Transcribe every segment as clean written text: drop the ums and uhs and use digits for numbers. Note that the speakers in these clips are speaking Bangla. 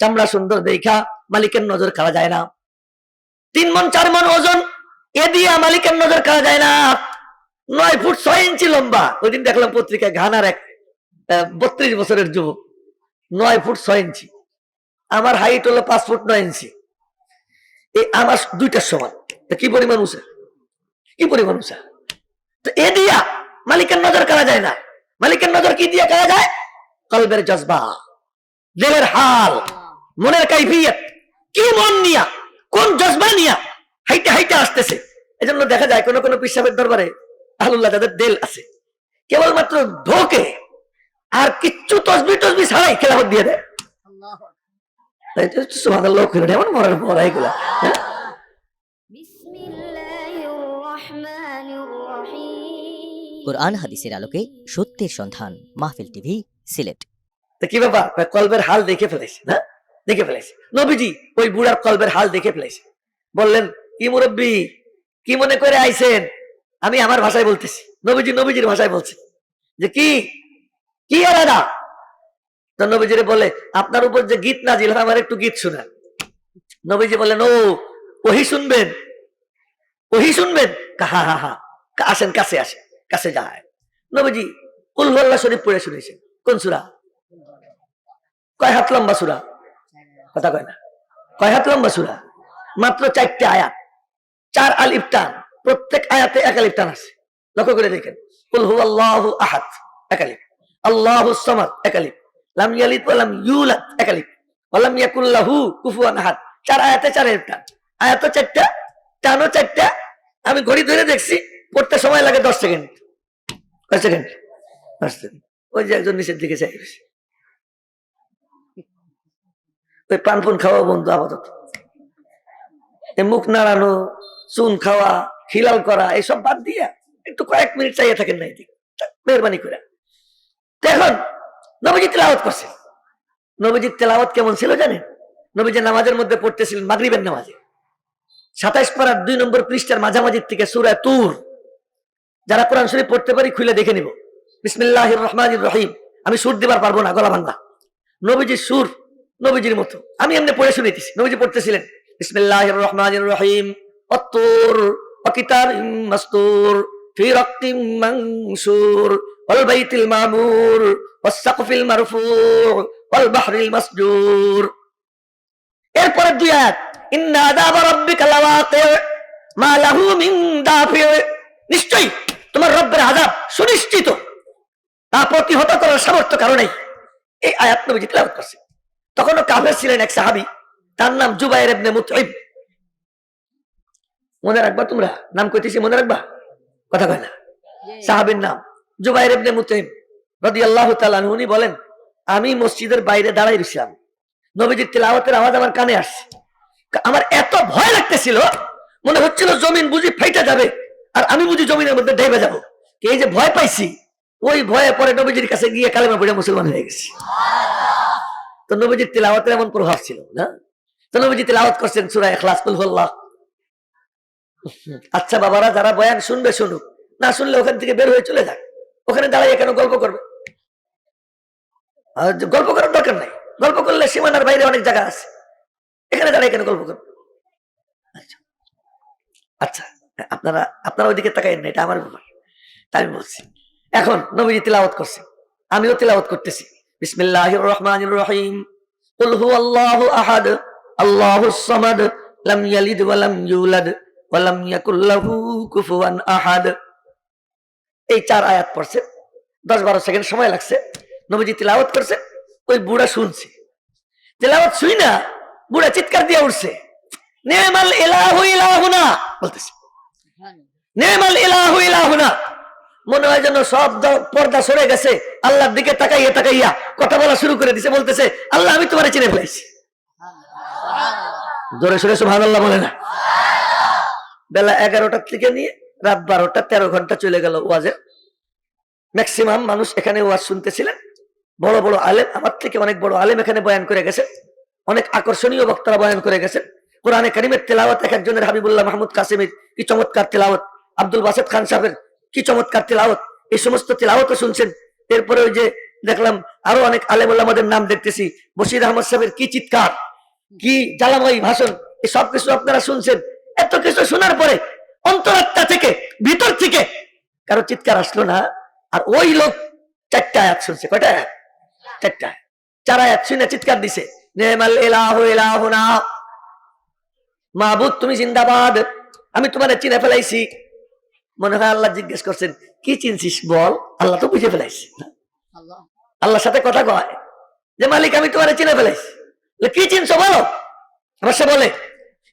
চামড়া সুন্দর দেখা মালিকের নজর কাড়া যায় না। 3 মণ 4 মণ ওজন, এ দিয়া মালিকের নজর কাড়া যায় না। 9 ফুট 6 ইঞ্চি লম্বা। ওই দিন দেখলাম পত্রিকায় ঘানার এক 32 বছরের যুবক, 9 ফুট 6 ইঞ্চি। আমার হাইট হলো 5 ফুট 9 ইঞ্চি। এই আমার 2টার সমান। কি পরিমাণ উঁচা, কি পরিমাণ উঁচা। তো এ দিয়া মালিকের নজর কাড়া যায় না। মালিকের নজর কি দিয়ে কাড়া যায়? কলবের জজবা, দিলের হাল, মনের কাইফিয়ত, কি মন নিয়া, কোন জজবা নিয়া হাইটে হাইটে আসতেছে। এজন্য দেখা যায় কোন কোন পিসাবের দরবারে আহলুল্লাহ যাদের দিল আছে, কেবলমাত্র ঢোকে আর কিচ্ছু তসবি টসবি ছাড়াই খেলাফত দিয়ে দেয়। সুবহানাল্লাহ, এমন মরার পর এগুলা। কোরআন হাদিসের আলোকে সত্যের সন্ধান, মাহফিল টিভি, সিলেট। কি ব্যাপার? কলবের হাল দেখে ফেলেছে না, দেখে ফেলেছে। নবীজি ওই বুড়ার কলবের হাল দেখে ফেলেছে। বললেন, কি মুরব্বী, কি মনে করে আইছেন? আমি আমার ভাষায় বলতেছি, নবীজি নবীজির ভাষায় বলছে যে কি কি এরাদা। তো নবীজিরে বলে, আপনার উপর যে গীত নাজিল হয়, আমার একটু গীত শোনান। নবীজি বলেন, ও ওহি শুনবেন, ওহি শুনবেন? হা হা হা, আসেন কাছে, আসেন কাছে যায়। নবীজি কুল হুয়াল্লাহ শরীফ পড়ে শুনেছেন। কোন সূরা? কয় হাত লম্বা সূরা? কথা কয় না। কয় হাত লম্বা সূরা? মাত্র 4টা আয়াত, 4 আলিফ টান। প্রত্যেক আয়াতে 1 আলিফ টান আছে। লক্ষ্য করে দেখেন। কুল হুয়াল্লাহু আহাদ 1 আলিফ, আল্লাহুস সামাদ 1 আলিফ, লাম ইয়ালিদ ওয়া লাম ইউলাদ 1 আলিফ, ওয়া লাম ইয়াকুল লাহু কুফুয়ান আহাদ। 4 আয়াতে 4 আলিফ টান। আয়াত 4টা, টানও 4টা। আমি ঘড়ি ধরে দেখছি, পড়তে সময় লাগে 10 সেকেন্ড। কয় সেকেন্ড? 10 সেকেন্ড। ওই যে একজন নিচের দিকে চাই গেছে, ওই পানপুন খাওয়া বন্ধু আপাতত। মুখ নাড়ানো, চুন খাওয়া, খিলাল করা, এইসব বাদ দিয়া একটু কয়েক মিনিট চাইয়ে থাকেন না, এদিকে মেহরবানি করে। এখন নবীজি তেলাওয়াত করছে। নবীজির তেলাওয়াত কেমন ছিল জানেন? নবীজি নামাজের মধ্যে পড়তেছিলেন, মাগরিবের নামাজে। 27 পারার 2 নম্বর পৃষ্ঠার মাঝামাঝি থেকে সূরা তুর। যারা কোরআন শরীফ পড়তে পারি খুলে দেখে নিব। বিসমিল্লাহির রহমানির রহিম। আমি সুর দিবার পারবো না, গলা ভাঙা। নবীজির সুর নবীজির মতো, আমি এমনি পড়ে শুনেছি। নবীজি পড়তেছিলেন, বিসমিল্লাহির রহমানির রহিম, ওয়াত-তুর ওয়া কিতাবিম মাসতুর ফি রাক্কিম মানশুর ওয়াল বাইতিল মামুর ওয়াস সাকফিল মারফু' ওয়াল বাহরিল মাসজুর। এরপরে 2 আয়াত, ইন্না আযাবা রাব্বিকা লাওয়াকি' মা লাহু মিন দাফি'। নিশ্চয়ই তোমার রব্বের আযাব সুনিশ্চিত, তা প্রতিহত করার সামর্থ্য কারণেই। এই আয়াত নবীজি তেলাওয়াত করছে। তখনও কাফের ছিলেন এক সাহাবী, তার নাম জুবাইর ইবনে মুতঈম। মনে রাখবা তোমরা, নাম কইতেছি মনে রাখবা, কথা কয় না। সাহাবীর নাম জুবাইর ইবনে মুতঈম রাদিয়াল্লাহু তাআলা আনহু। উনি বলেন, আমি মসজিদের বাইরে দাঁড়াই রইছিলাম, নবীজির তেলাওয়াতের আওয়াজ আমার কানে আসছে। আমার এত ভয় লাগতেছিল, মনে হচ্ছিল জমিন বুঝি ফাইটা যাবে আর আমি বুঝি জমিনের মধ্যে ডেবে যাব। এই যে ভয় পাইছি, ওই ভয়ে পরে নবীজির কাছে গিয়ে কালেমা পড়ে মুসলমান হয়ে গেছি। তো নবীজির তেলাওয়াতের এমন প্রভাব ছিল না। তো নবীজি তেলাওয়াত করছেন সূরা ইখলাস, কুল হুয়াল্লাহ। আচ্ছা বাবারা, যারা বয়ান শুনবে শুনুক, না শুনলে ওখান থেকে বের হয়ে চলে যাক। ওখানে দাঁড়াই কেন গল্প করবে? গল্প করার দরকার নাই। গল্প করলে সীমানার বাইরে অনেক জায়গা আছে, এখানে দাঁড়াই কেন গল্প করবে? আচ্ছা আপনারা ওইদিকে তাকাইন না, এটা আমার ব্যাপার, তাই আমি বলছি। এখন নবীজি তেলাওয়াত করছে, আমিও তেলাওয়াত করতেছি। বিসমিল্লাহির রহমানির রহিম, কুল হুয়াল্লাহু আহাদ, আল্লাহুস সামাদ, লাম ইয়ালিদ ওয়া লাম ইউলাদ ওয়া লাম ইয়াকুল লাহু কুফুয়ান আহাদ। এই 4 আয়াত পড়ছে, 10-12 সেকেন্ড সময় লাগছে। নবীজি তেলাওয়াত করছে, ওই বুড়া শুনছে। তেলাওয়াত শুই না, বুড়া চিৎকার দিয়ে উঠছে, নি'মাল ইলাহু ইলাহুনা বলতেছে, নি'মাল ইলাহু ইলাহুনা। মনে হয় যেন সব পর্দা সরে গেছে, আল্লাহর দিকে তাকাইয়া তাকাইয়া কথা বলা শুরু করে দিছে। বলতেছে, আল্লাহ আমি তোমারে চিনে ফেলাইছি। জোরে সোরে সুবহানাল্লাহ বলে না। বেলা 11টার থেকে নিয়ে রাত 12টা, 13 ঘন্টা চলে গেল ওয়াজে। ম্যাক্সিমাম মানুষ এখানে ওয়াজ শুনতেছিলেন। বড় বড় আলেম, আমার থেকে অনেক বড় আলেম এখানে বয়ান করে গেছে। অনেক আকর্ষণীয় বক্তারা বয়ান করে গেছেন। কোরআনে কারিমের তেলাওয়াত এক একজনের, হাবিবুল্লাহ মাহমুদ কাসেমের কি চমৎকার তেলাওয়াত, আব্দুল বাসেত খান সাহেবের কি চমৎকার তেলাওয়াত, এই সমস্ত তেলাওয়াতও শুনছেন। এরপরে ওই যে দেখলাম আরো অনেক আলেমুল্লাহ আমাদের নাম দেখতেছি, বশির আহমদ সাহেবের কি চিৎকার, কি জ্বালাময়ী ভাষণ, এই সব কিছু আপনারা শুনছেন। এত কিছু শোনার পরে অন্তরাত্মা থেকে, ভিতর থেকে কারো চিৎকার আসলো না। আর ওই লোক 4টা আয়াত শুনছে। কয়টা আয়াত? 4টা। 4 আয়াত শুনে চিৎকার দিছে, নেমাল ইলাহু ইলাহুনা, মাবুদ তুমি জিন্দাবাদ, আমি তোমারে চিনে ফেলাইছি। মনে হয় আল্লাহ জিজ্ঞেস করছেন কি চিনছিস বল, আল্লাহ তো বুঝে ফেলাইছি। আল্লাহর সাথে কথা কয় যে মালিক আমি তোমারে চিনে ফেলাইছি, কি চিনছো বলো। আমার সে বলে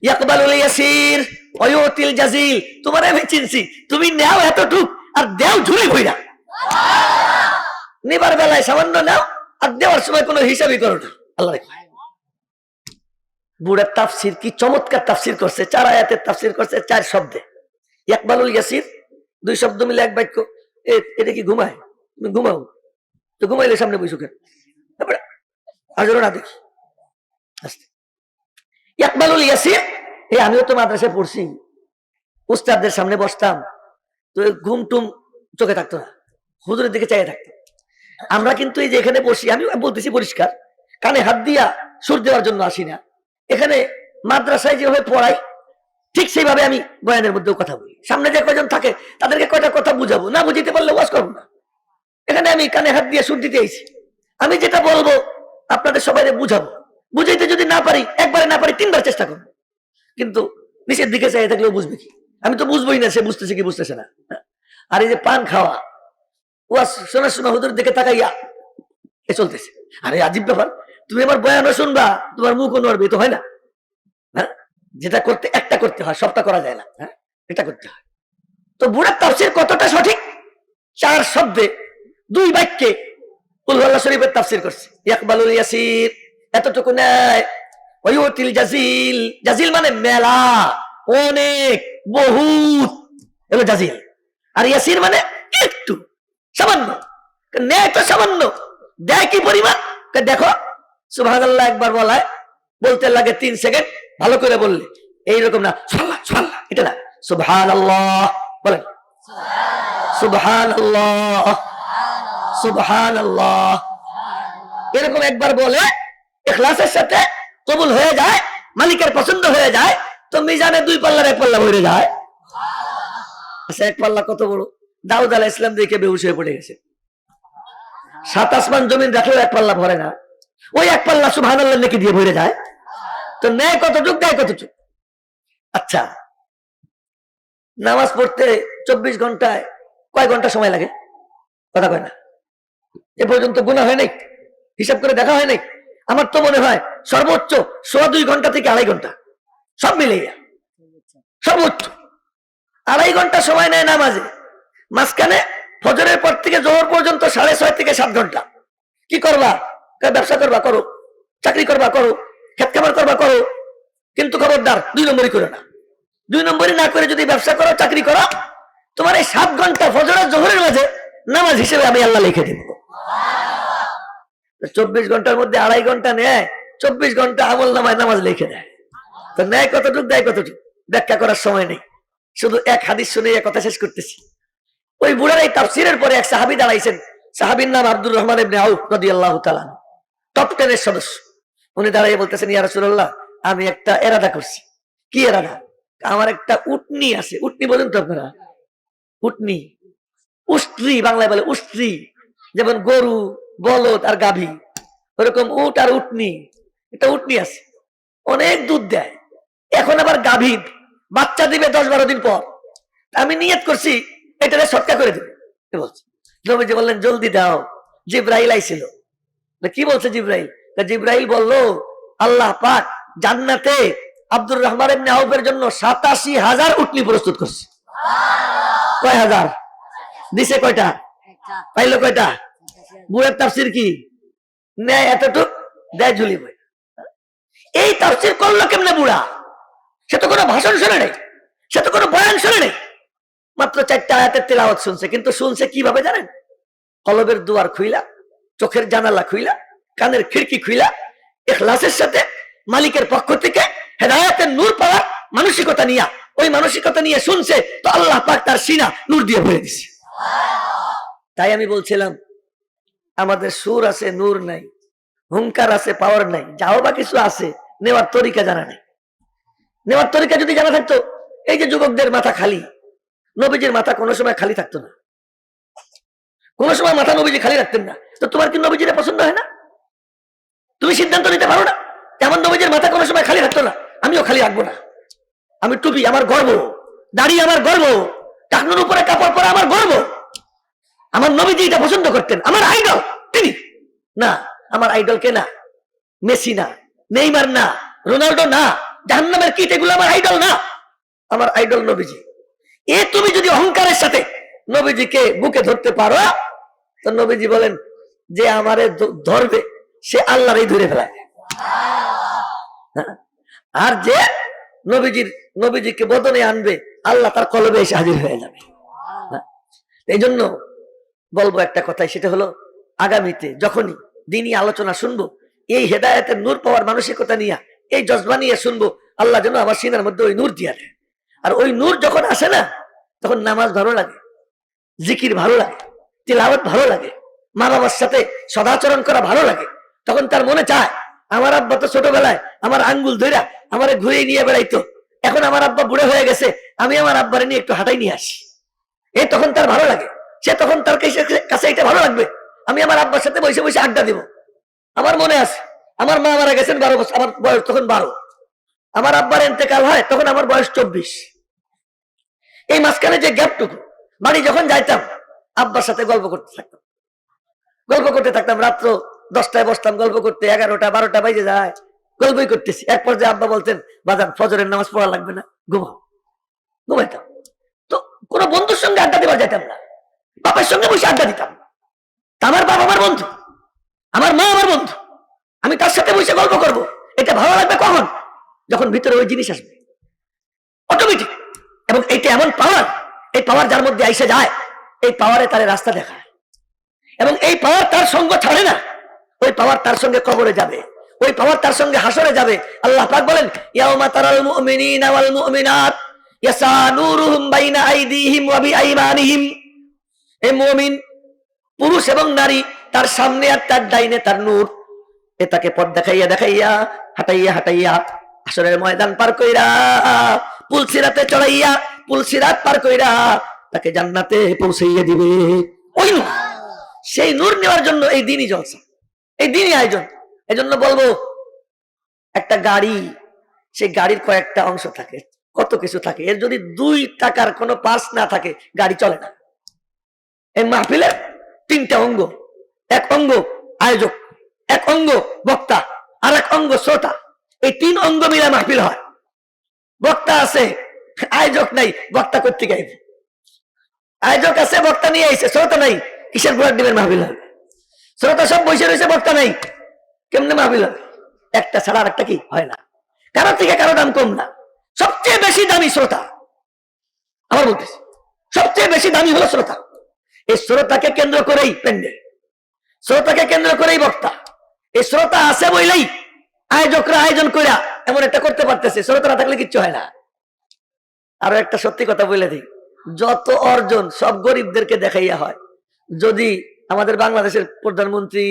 ইয়াকবালুল ইয়াসির ওয়া ইউতিল জাজিল, তোমারে আমি চিনছি, তুমি নাও এতটুক আর দেও ঝুলি ভইরা। নিবার বেলায় সামান্য নাও আর দেওয়ার সময় কোনো হিসাবই করো না। আল্লাহ বুড়ার তাফসির কি চমৎকার তাফসির করছে, 4 আয়াতের তাফসির করছে 4 শব্দে। ইয়াকবালুল ইয়াসির 2 শব্দ মিলে 1 বাক্য। এটা কি ঘুমায়? তুমি ঘুমাও তো, ঘুমাইলে সামনে বসে কেন? আজরো না দেখি। ইয়াকবালুল ইয়াসির, আমিও তো মাদ্রাসায় পড়ছি, উস্তাদদের সামনে বসতাম, তো ঘুম টুম চোখে থাকতো না, হুজুরের দিকে চাইয়ে থাকতো। আমরা কিন্তু এই যে এখানে বসি, আমি বলতেছি পরিষ্কার, কানে হাত দিয়া সুর দেওয়ার জন্য আসি না। এখানে মাদ্রাসায় যেভাবে পড়াই ঠিক সেইভাবে আমি বয়ানের মধ্যেও কথা বলি। সামনে যে কয়জন থাকে তাদেরকে কয়টা কথা বুঝাবো, না বুঝিতে পারলে ওয়াজ করবো না। এখানে আমি কানে হাত দিয়ে সুর দিতে আইছি, আমি যেটা বলবো আপনাদের সবাই বুঝাবো। বুঝাইতে যদি না পারি, একবারে না পারি 3 বার চেষ্টা করবো। কিন্তু নিচের দিকে চাই থাকলেও বুঝবে কি? আমি তো বুঝবোই না সে বুঝতেছে কি বুঝতেছে না। আর এই যে পান খাওয়া, ওয়াজ শোনার সময় হুজুরের দিকে তাকাইয়া এ চলতেছে। আরে আজীব ব্যাপার, তুমি আমার বয়ানও শুনবা, তোমার মুখও নড়বে, তো হয় না। হ্যাঁ, যেটা করতে একটা করতে হয়, সবটা করা যায় না। হ্যাঁ, এটা করতে হয়। তো বুড়ার তাফসীর কতটা সঠিক? 4 শব্দে 2 বাক্যে কুল আল্লাহ শরীফের তাফসীর করছে। ইয়াকবালুল ইয়াসির এতটুকু নেয়, ওয়া ইউতিল জাজিল, জাজিল মানে মেলা, অনেক, বহুত, এগুলো জাজিল। আর ইয়াসির মানে একটু, সামান্য। নেয় তো সামান্য, দেয় কি পরিমাণ? দেখো সুবহানাল্লাহ একবার বলায় বলতে লাগে 3 সেকেন্ড, ভালো করে বললে এইরকম না সুবহানাল্লাহ সুবহানাল্লাহ, এটা না, সুবহানাল্লাহ বলেন, সুবহানাল্লাহ সুবহানাল্লাহ, এরকম একবার বলে ইখলাসের সাথে কবুল হয়ে যায়, মালিকের পছন্দ হয়ে যায়, তো মিজানে 2 পাল্লার 1 পাল্লা ভরে যায়। আচ্ছা, 1 পাল্লা কত বড়? দাউদ আলাইহিস সালাম দেখে বেহুশ হয়ে পড়ে গেছে, 7 আসমান জমিন রাখলেও 1 পাল্লা ভরে না, ওই 1 পাল্লা সুবহানাল্লাহ নাকি দিয়ে ভরে যায়। তো নেয় কতটুক, দেয় কতটুক। আচ্ছা, নামাজ পড়তে 24 ঘন্টায় কয় ঘন্টা সময় লাগে? কথা কয় না। এ পর্যন্ত গুনাহ হয় নাই, হিসাব করে দেখা হয় নাই। আমার তো মনে হয় সর্বোচ্চ 2.25 ঘন্টা থেকে 2.5 ঘন্টা, সব মিলিয়ে সর্বোচ্চ 2.5 ঘন্টা সময় নেয় নামাজে। মাঝখানে ফজরের পর থেকে জোহর পর্যন্ত 6.5 থেকে 7 ঘন্টা। কি করবা? ব্যবসা করবা করো, চাকরি করবা করো, খেত খামার করবা করো, কিন্তু খবরদার 2 নম্বরই করে না। 2 নম্বরই না করে যদি ব্যবসা করো, চাকরি করো, তোমার এই 7 ঘন্টা ফজরের জোহরের মাঝে নামাজ হিসেবে আমি আল্লাহ লিখে দেব। 24 ঘন্টার মধ্যে 2.5 ঘন্টা নেয়, 24 ঘন্টা আমল নামায় নামাজ লিখে দেয়। তো নেয় কতটুক, দেয় কতটুক, ব্যাখ্যা করার সময় নেই, শুধু এক হাদিস শুনে কথা শেষ করতেছি। ওই বুড়ার এই তাফসীরের পরে এক সাহাবী দাঁড়াইছেন, সাহাবীর নাম আব্দুর রহমান ইবনে আউফ রাদিয়াল্লাহু তাআলা, টপ 10 এর সদস্য। উনি দাঁড়িয়ে বলতেছেন, ইয়া রাসূলুল্লাহ, আমি একটা এরাদা করছি। কি এরাদা? আমার একটা উটনি আছে। উটনি বলেন তো আপনারা? উটনি, উষ্ট্রি বাংলায় বলে, উষ্ট্রি, যেমন গরু, বলদ আর গাভী, ওরকম উট আর উটনি। একটা উটনি আছে, অনেক দুধ দেয়। এখন আবার গাভী বাচ্চা দিবে 10-12 দিন পর। আমি নিয়ত করছি এটারে সৎকা করে দেবে। নবীজি বললেন, জলদি দাও, জিব্রাইল আইছিল। কি বলছে জিব্রাইল? জিব্রাইল বলল, আল্লাহ পাক জান্নাতে আব্দুর রহমান ইবনে আউফের জন্য 87,000 উটনি প্রস্তুত করছে। কয় হাজার দিছে? কয়টা পাইলো? কয়টা? বুড়ার তাফসীর কি নেয় এতটুক, দেয় ঝুলি বই। এই তাফসীর করলো কেমনে বুড়া? সে তো কোনো ভাষণ শুনে নেই, সে তো কোনো বয়ান শুনে নেই, মাত্র 4টা আয়াতের তেলাওয়াত শুনছে। কিন্তু শুনছে কিভাবে জানেন? কলবের দুয়ার খুইলা, চোখের জানালা খুইলা, কানের খিড়কি খুইলা, ইখলাসের সাথে মালিকের পক্ষ থেকে হেদায়েতের নূর পাওয়ার মানসিকতা নিয়ে, ওই মানসিকতা নিয়ে শুনছে, তো আল্লাহ পাক তার সিনা নূর দিয়ে ভরে দিছে। তাই আমি বলছিলাম, আমাদের সুর আছে, নূর নাই, হুঙ্কার আছে, পাওয়ার নাই, যাও বা কিছু আছে, নেওয়ার তরিকা জানা নেই। নেওয়ার তরিকা যদি জানা থাকতো, এই যে যুবকদের মাথা খালি, নবীজির মাথা কোনো সময় খালি থাকতো না। কোন সময় মাথা নবীজি খালি রাখতেন না। তো তোমার কি নবীজির পছন্দ হয় না? তুমি সিদ্ধান্ত নিতে পারো না? তেমন নবীজির মাথা কোনো সময় খালি রাখতো না, আমিও খালি রাখবো না। আমি টুপি আমার গর্ব, দাড়ি আমার গর্ব, টাকনুর উপরে কাপড় পরা আমার গর্ব। আমার নবীজি এটা পছন্দ করতেন, আমার আইডল তিনি। না, আমার আইডল কে না, মেসি না, নেইমার না, রোনাল্ডো না, জাহান্নামের কীট, এগুলো আমার আইডল না। আমার আইডল নবীজি। তুমি যদি অহংকারের সাথে নবীজিকে বুকে ধরতে পারো, তো নবীজি বলেন যে আমারে ধরবে সে আল্লাহরই ধরে ফেলায়। আর যে নবীজিকে বদনে আনবে, আল্লাহ তার কলবে এসে হাজির হয়ে যাবে। এই জন্য বলবো একটা কথাই, সেটা হলো আগামীতে যখনই দিনই আলোচনা শুনবো, এই হেদায়েতের নূর পাওয়ার মানসিকতা নিয়ে, এই জজবা নিয়ে শুনবো, আল্লাহ যেন আমার সিনার মধ্যে ওই নূর দিয়া দেয়। আর ওই নূর যখন আসে না, তখন নামাজ ভালো লাগে, জিকির ভালো লাগে, তিলাওয়াত ভালো লাগে, মা বাবার সাথে সদাচরণ করা ভালো লাগে। তখন তার মনে চায়, আমার আব্বা তো ছোটবেলায় আমার আঙ্গুল ধইরা আমারে ঘুরিয়ে নিয়ে বেড়াইতো, এখন আমার আব্বা বুড়ো হয়ে গেছে, আমি আমার আব্বারে নিয়ে একটু হাঁটাই নিয়ে আসি। এই তখন তার ভালো লাগে। সে তখন তার কাছে এটা ভালো লাগবে, আমি আমার আব্বার সাথে বসে বসে আড্ডা দিব। আমার মনে আছে, আমার মা মারা গেছেন 12 বছর, আমার বয়স তখন 12। আমার আব্বার ইন্তেকাল হয় তখন আমার বয়স 24। এই মাঝখানে যে গ্যাপটুকু, বাড়ি যখন যাইতাম আব্বার সাথে গল্প করতে থাকতাম, রাত্র 10টায় বসতাম গল্প করতে, 11টা 12টা বাজে যায়, গল্পই করতেছি। এক পর্যায়ে আব্বা বলতেন, বাজান ফজরের নামাজ পড়া লাগবে না, ঘুমাইতাম। তো কোনো বন্ধুর সঙ্গে আড্ডা দেওয়া যেতাম না, বাবার সঙ্গে বসে আড্ডা দিতাম। আমার বাবা আমার বন্ধু, আমার মা আমার বন্ধু, আমি তার সাথে বসে গল্প করব। এটা ভালো লাগবে কখন? যখন ভিতরে ওই জিনিস আসবে অটোমেটিক। এবং এইটা এমন পাওয়ার, এই পাওয়ার যার মধ্যে আইসে যায়, এই পাওয়ারে তার রাস্তা দেখায়, এবং এই পাওয়ার তার সঙ্গ ছাড়ে না। ওই পাওয়ার তার সঙ্গে কবরে যাবে, ওই পাওয়ার তার সঙ্গে হাসরে যাবে। আল্লাহ পাক বলেন, ইয়াউমা তারাল মুমিনিনা ওয়াল মুমিনাত ইয়াসা নূরুহুম বাইনা আইদিহিম ওয়া বিআইমানিহিম। এই মুমিন পুরুষ এবং নারী, তার সামনে আর তার ডাইনে তার নূর, এ তাকে পথ দেখাইয়া হাঁটাইয়া হাসরের ময়দান পার কইরা, পুলসিরাতে চড়াইয়া পুলসিরাত পার কইরা তাকে জান্নাতে পৌঁছাইয়া দিবে। ওই নূর, সেই নূর নেওয়ার জন্য এই দিনই জলসা, এই দিনই আয়োজন। এজন্য বলবো, একটা গাড়ি, সেই গাড়ির কয়েকটা অংশ থাকে, কত কিছু থাকে, এর যদি 2 টাকার কোনো পার্স না থাকে গাড়ি চলে না। এই মাহফিলের 3টা অঙ্গ, এক অঙ্গ আয়োজক, এক অঙ্গ বক্তা, আর এক অঙ্গ শ্রোতা। এই 3 অঙ্গ মিলে মাহফিল হয়। বক্তা আছে, আয়োজক নাই, বক্তা করতে গাইবে। আয়োজক আছে, বক্তা নিয়ে আইছে, শ্রোতা নাই, কিসের ঘোড়ার ডিমের মাহফিল হবে? শ্রোতা সব বসে রয়েছে, বক্তা নাই, কেমনে মাহফিল হবে? একটা ছাড়া আর একটা কি হয় না। কারো থেকে কারো দাম কম না, সবচেয়ে বেশি দামি শ্রোতা। আমার বলতেছি, সবচেয়ে বেশি দামি হলো শ্রোতা। এই শ্রোতাকে কেন্দ্র করেই প্যান্ডেল, শ্রোতাকে কেন্দ্র করেই বক্তা। এই শ্রোতা আছে বইলেই আয়োজকরা আয়োজন কইরা এমন একটা করতে পারতেছে, শ্রোতা না থাকলে কিচ্ছু হয় না। আরো একটা সত্যি কথা বলে দিই, যত অর্জন সব গরিবদেরকে দেখাইয়া হয়। যদি আমাদের বাংলাদেশের প্রধানমন্ত্রী,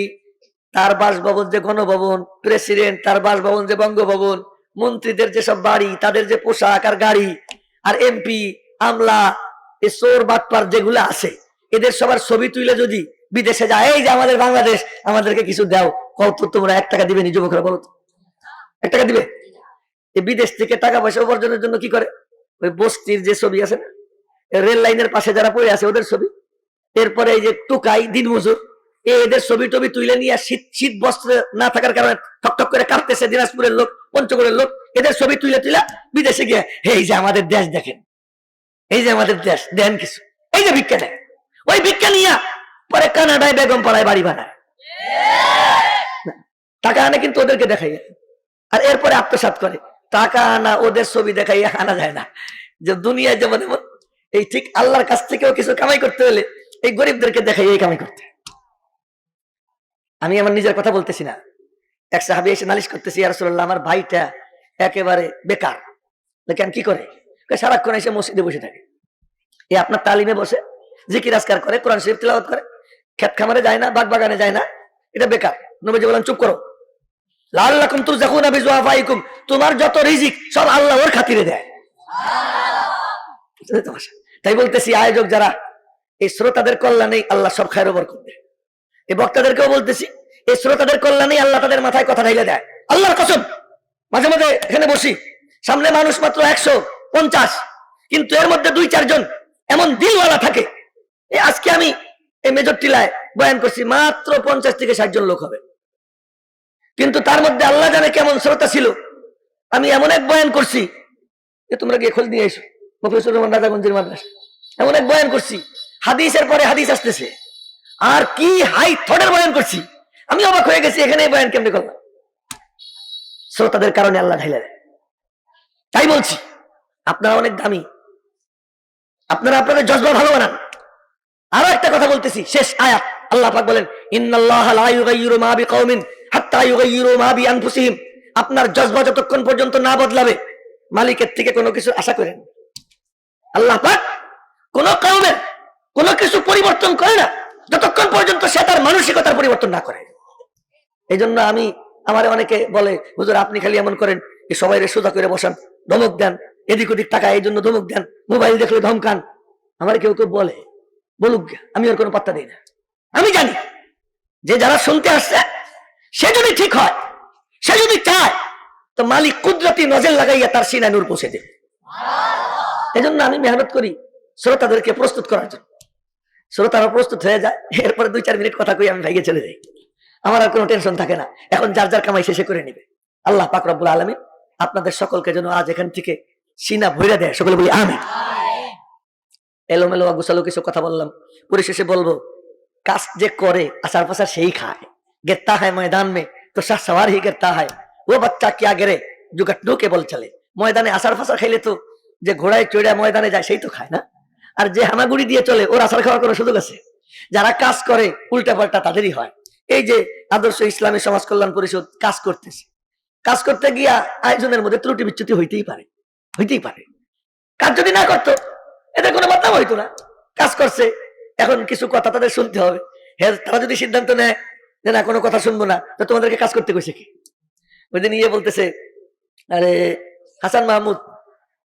তার বাসভবন যে গণভবন, প্রেসিডেন্ট তার বাসভবন যে বঙ্গভবন, মন্ত্রীদের যেসব বাড়ি, তাদের যে পোশাক আর গাড়ি, আর এমপি আমলা, এই চোর বাটপার যেগুলো আছে, এদের সবার ছবি তুলে যদি বিদেশে যায়, এই যে আমাদের বাংলাদেশ, আমাদেরকে কিছু দাও, কত তোমরা 1 টাকা দিবে? যুবকরা বলো তো, 1 টাকা দিবে? এই বিদেশ থেকে টাকা পয়সা উপার্জনের জন্য কি করে? ওই বস্তির যে ছবি আছে না, রেল লাইনের পাশে যারা পড়ে আছে ওদের ছবি, এরপরে এই যে টুকাই দিনমজুর, এদের ছবি টবি তুলে নিয়ে, শীত বস্ত্র না থাকার কারণে ঠকঠক করে কাঁপতেছে দিনাজপুরের লোক, পঞ্চগড়ের লোক, এদের ছবি তুলে বিদেশে গিয়ে, এই যে আমাদের দেশ দেখেন, এই যে আমাদের দেশ দেন কিছু, এই যে ভিক্ষা নেয়। ওই ভিক্ষা নিয়ে পরে কানাডায় বেগম পাড়ায় বাড়ি বানায়, টাকা আনে, কিন্তু ওদেরকে দেখাইয়া, আর এরপরে আত্মসাৎ করে। টাকা আনা, ওদের ছবি দেখাইয়া আনা যায় না। যে দুনিয়ায় যেমন এমন, এই ঠিক আল্লাহর কাছ থেকেও কিছু কামাই করতে হলে এই গরিবদেরকে দেখাই এই কামাই করতে। আমি আমার নিজের কথা বলতেছি না। এক সাহাবী এসে নালিশ করতেছি, ইয়া রাসূলুল্লাহ, আমার ভাইটা একেবারে বেকার, কেন কি করে? সারাক্ষণ এসে মসজিদে বসে থাকে, আপনার তালিমে বসে জিকির আজকার করে, কোরআন শরীফ তিলাওয়াত করে, ক্ষেত খামারে যায় না, বাগ বাগানে যায় না, এটা বেকার। নবীজি বলেন চুপ করো, লাআল্লাকুম তুরযাকুনা বিযুআফাইকুম, তোমার যত রিজিক সব আল্লাহ ওর খাতিরে দেয়। তাই বলতেছি আয়োজক যারা, এই শ্রোতাদের কল্যাণেই আল্লাহ সব খায়ের বরকত দেয়। এই বক্তাদেরকেও বলতেছি, এই শ্রোতাদের কল্যাণেই আল্লাহ তাদের মাথায় কথা ঢাইলে দেয়। আল্লাহর কসম, মাঝে মাঝে এখানে বসি, সামনে মানুষ মাত্র 150, কিন্তু এর মধ্যে 2-4 জন এমন দিলওয়ালা থাকে। আজকে আমি এই মেজর টিলায় বয়ান করছি, মাত্র 50 থেকে 60 জন লোক হবে, কিন্তু তার মধ্যে আল্লাহ জানে কেমন শ্রোতা ছিল। আমি এমন এক বয়ান করছি, তোমরা গিয়ে খোঁজ নিয়ে এসো, মফিজুর রহমান রাজাগঞ্জের মাদ্রাসা, এমন এক বয়ান করছি, হাদিসের পরে হাদিস আসতেছে, আর কি হাই থটের বয়ান করছি। আমি অবাক হয়ে গেছি, এখানে এই বয়ান কেমনে করলাম? শ্রোতাদের কারণে আল্লাহ ঢাইলে দেয়। তাই বলছি, আপনারা অনেক দামি, আপনারা আপনাদের জজবা ভালো বানান। আরো একটা কথা বলতেছি, শেষ আয়াত, আল্লাহ পাক বলেন ইন্নাল্লাহা লা ইউগাইয়িরু মা বিকাউমিন হাত্তা ইউগাইয়িরু মা বিআনফুসিহিম। আপনার জজবা যতক্ষণ পর্যন্ত না বদলাবে, মালিকের থেকে কোনো কিছু আশা করেন। আল্লাহ পাক কোন কওমের কোনো কিছু পরিবর্তন করে না যতক্ষণ পর্যন্ত সে তার মানসিকতার পরিবর্তন না করে। এই জন্য আমার অনেকে বলে, হুজুর আপনি খালি এমন করেন, সবাই সোজা করে বসান, ধমক দেন, এদিক ওদিক টাকা এই জন্য ধমক দেন, মোবাইল দেখলে ধমকান। আমার কেউ কেউ বলে, বলুক, আমি ওর কোনো পাত্তা দিই না। আমি জানি যে যারা শুনতে আসছে, সে যদি ঠিক হয়, সে যদি চায়, তো মালিক কুদরতি নজর লাগাইয়া তার সিনায় নূর পৌঁছে দেবে। এই জন্য আমি মেহনত করি শ্রোতাদেরকে প্রস্তুত করার জন্য। শ্রোতারা প্রস্তুত হয়ে যায়, এরপরে 2-4 মিনিট কথা কই আমি ভাইগে চলে যাই। আমার আর কোনো টেনশন থাকে না, এখন যার যার কামাই শেষে করে নিবে। আল্লাহ পাক রব্বুল আলামিন আপনাদের সকলকে যেন আজ এখান থেকে সিনা ভইরা দেয়, সকলে বলি আমিন। এলোমেলো গুছালো কিছু কথা বললাম, পরিশেষে বলবো, কাজ যে করে আচার পাচার সেই খায়। গেরতা হয় ময়দান মে তো শাহ সওয়ার হি গেরতা হয়, ও বাচ্চা কিয়া গেরে जो गट्टू के बल चले। ময়দানে আসার ফাসার খাইলে তো যে ঘোড়ায় চড়ে ময়দানে যায় সেই তো খায় না, আর যে হামাগুড়ি দিয়ে চলে ওর আসার খাওয়ার কোনো সুযোগ আছে? যারা কাজ করে উল্টা পাল্টা তাদেরই হয়। এই যে আদর্শ ইসলামী সমাজ কল্যাণ পরিষদ কাজ করতেছে, কাজ করতে গিয়া আয়োজনের মধ্যে ত্রুটি বিচ্যুতি হইতেই পারে। কাজ যদি না করতো এদের কোনো বার্তা হইতো না। কাজ করছে, এখন কিছু কথা তাদের শুনতে হবে। হ্যাঁ, তারা যদি সিদ্ধান্ত নেয় যে না কোনো কথা শুনবো না, তো তোমাদেরকে কাজ করতে কইছে কি? ওই দিন বলতেছে, আরে হাসান মাহমুদ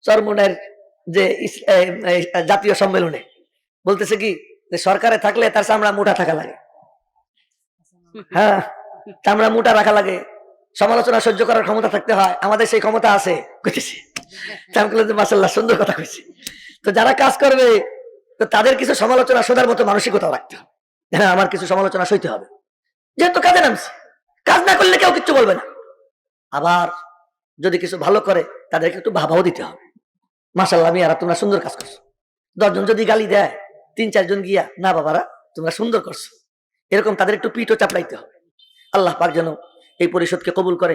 চরমুনের যে জাতীয় সম্মেলনে বলতেছে কি, যে সরকারে থাকলে তার চামড়া মোটা থাকা লাগে। হ্যাঁ, চামড়া মোটা রাখা লাগে, সমালোচনা সহ্য করার ক্ষমতা থাকতে হয়, আমাদের সেই ক্ষমতা আছে কইতেছে। মাশাআল্লাহ, সুন্দর কথা কইছে। তো যারা কাজ করবে, তো তাদের কিছু সমালোচনা শোনার মতো মানসিকতা রাখতে হবে। হ্যাঁ, আমার কিছু সমালোচনা সইতে হবে, যেহেতু কাজে নামছি। কাজ না করলে কেউ কিচ্ছু বলবে না। আবার যদি কিছু ভালো করে তাদেরকে একটু ভাবাও দিতে হবে। মাশাআল্লাহ, মিয়ারা তোমরা সুন্দর কাজ করছো। 10 জন যদি গালি দেয়, 3-4 জন গিয়া না বাবারা তোমরা সুন্দর করছো, এরকম তাদের একটু পিঠও চাপড়াইতে হবে। আল্লাহ পাক যেন এই পরিষদকে কবুল করে,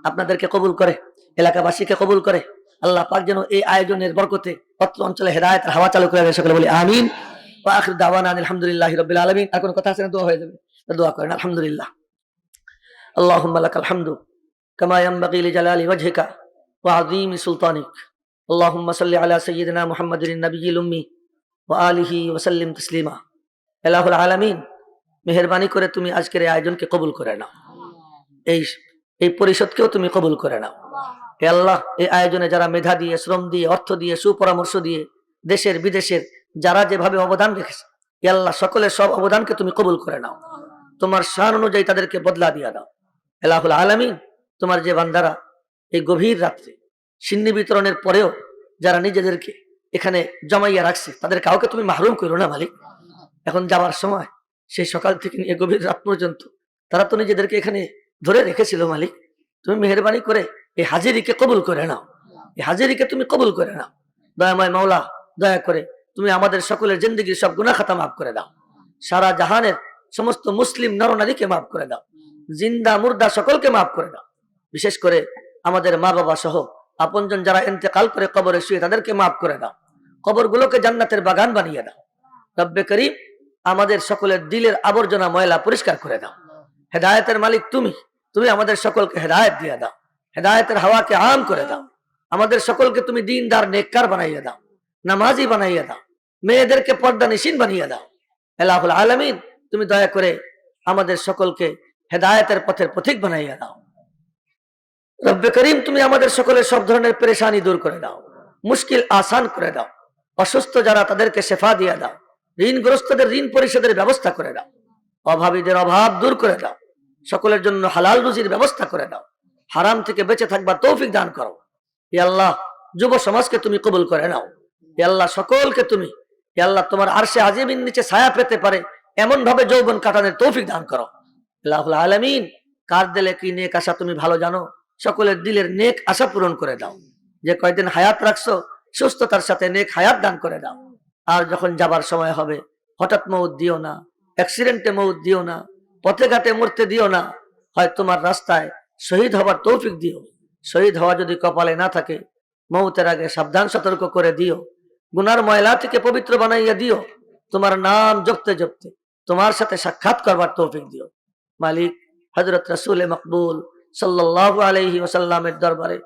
আপনাদেরকে কবুল করে, এলাকাবাসীকে কবুল করে। আল্লাহ পাক যেন এই আয়োজনের বরকতে অত্র অঞ্চলে হেদায়েতের হাওয়া চালু করে। সকলে বলি আমিন। ওয়া আখিরু দাওয়ানা আলহামদুলিল্লাহি রাব্বিল আলামিন। আর কোন কথা আছে না? দোয়া হয়ে যাবে, দোয়া করেন। আলহামদুলিল্লাহ, আল্লাহুম্মা লাকাল হামদু কামা ইয়ানবাগি লিজালালি ওয়াজহিকা ওয়া আযীমি সুলতানিক। আল্লাহুম্মা সাল্লি আলা সাইয়্যিদিনা মুহাম্মাদিন নাবিয়্যিল উম্মি ওয়া আলিহি ওয়া সাল্লিম তাসলিমা। ইলাহুল আলামিন, মেহেরবানি করে তুমি আজকের এই আয়োজনকে কবুল করে নাও, এই পরিষদকেও তুমি কবুল করে নাও। হে আল্লাহ, এই আয়োজনে যারা মেধা দিয়ে, শ্রম দিয়ে, অর্থ দিয়ে, সুপরামর্শ দিয়ে, দেশের বিদেশের যারা যেভাবে অবদান রেখেছে, হে আল্লাহ সকলের সব অবদানকে তুমি কবুল করে নাও। তোমার শান অনুযায়ী তাদেরকে বদলা দিয়ে দাও। ইলাহুল আলামিন, তোমার যে বান্দারা এই গভীর রাত্রে সিন্নি বিতরণের পরেও যারা নিজেদেরকে এখানে জমাইয়া রাখছে, তাদের কাউকে তুমি মাহরুম করো না মালিক। এখন যাওয়ার সময় সেই সকাল থেকে নিয়ে গভীর রাত পর্যন্ত তারা তো নিজেদেরকে এখানে ধরে রেখেছিল মালিক। তুমি মেহেরবানি করে এই হাজিরিকে কবুল করে নাও, এই হাজিরিকে তুমি কবুল করে নাও। দয়াময় মাওলা, দয়া করে তুমি আমাদের সকলের জিন্দগির সব গুনাহ খাতা মাফ করে দাও। সারা জাহানের সমস্ত মুসলিম নরনারীকে মাফ করে দাও, জিন্দা মুর্দা সকলকে মাফ করে দাও। বিশেষ করে আমাদের মা বাবা সহ আপনজন যারা ইন্তেকাল করে কবরে শুয়ে, তাদেরকে মাফ করে দাও। কবরগুলোকে জান্নাতের বাগান বানিয়ে দাও। রব্বে করিম, আমাদের সকলের দিলের আবর্জনা ময়লা পরিষ্কার করে দাও। হেদায়েতের মালিক তুমি, তুমি আমাদের সকলকে হেদায়েত দিয়ে দাও। হেদায়েতের হাওয়াকে আম করে দাও। আমাদের সকলকে তুমি দিনদার নেককার বানাইয়া দাও, নামাজি বানাইয়া দাও, মেয়েদেরকে পর্দা নিশিন বানিয়ে দাও। ইলাহুল আলামিন, তুমি দয়া করে আমাদের সকলকে হেদায়েতের পথের পথিক বানাইয়া দাও। রব্বে করিম, তুমি আমাদের সকলের সব ধরনের পেরেশানি দূর করে দাও, মুশকিল আসান করে দাও। অসুস্থ যারা তাদেরকে শেফা দিয়ে দাও, ঋণগ্রস্তদের ঋণ পরিশোধের ব্যবস্থা করে দাও, অভাবীদের অভাব দূর করে দাও, সকলের জন্য হালাল রুজির ব্যবস্থা করে দাও, হারাম থেকে বেঁচে থাকবার তৌফিক দান করো। হে আল্লাহ, যুব সমাজকে তুমি কবুল করে নাও। হে আল্লাহ, সকলকে তুমি হে আল্লাহ তোমার আরশে আজিমের নিচে ছায়া পেতে পারে এমন ভাবে যৌবন কাটানোর তৌফিক দান করো। আল্লাহুল আলামিন, কার দিলে কি নেক আশা তুমি ভালো জানো, সকলের দিলের নেক আশা পূরণ করে দাও। যে কয়দিন হায়াত রাখছো, সুস্থতার সাথে নেক হায়াত দান করে দাও। আর যখন যাবার সময় হবে, হঠাৎ মৌত দিও না, অ্যাক্সিডেন্টে মৌত দিও না, পথে ঘাটে মরতে দিও না, হয় তোমার রাস্তায় শহীদ হবার তৌফিক দিও। শহীদ হওয়া যদি কপালে না থাকে, মৌতের আগে সাবধান সতর্ক করে দিও, গুনার ময়লা থেকে পবিত্র বানাইয়া দিও, তোমার নাম জপতে জপতে তোমার সাথে সাক্ষাৎ করবার তৌফিক দিও। মালিক, হযরত রাসূল মকবুল সাল্লাল্লাহু আলাইহি ওয়াসাল্লামের দরবারে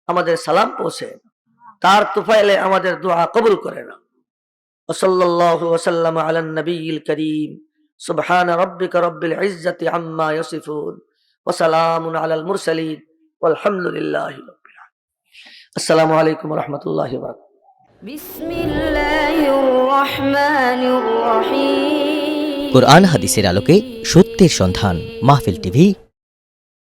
আমাদের সালাম পৌঁছে, তার তুফাইলে আমাদের দোয়া কবুল করে না। ওয়াসাল্লাল্লাহু ওয়াসাল্লাম আলান নবিয়িল কারীম। সুবহান রাব্বিকা রাব্বিল ইজ্জাতি আম্মা ইয়াসিফুন ওয়া সালামুন আলাল মুরসালিন ওয়ালহামদুলিল্লাহি রাব্বিল আলামিন। আসসালামু আলাইকুম ওয়া রাহমাতুল্লাহি ওয়া বারাকাতুহু। বিসমিল্লাহির রহমানির রহিম। কোরআন হাদিসের আলোকে সত্যের সন্ধান মাহফিল টিভি।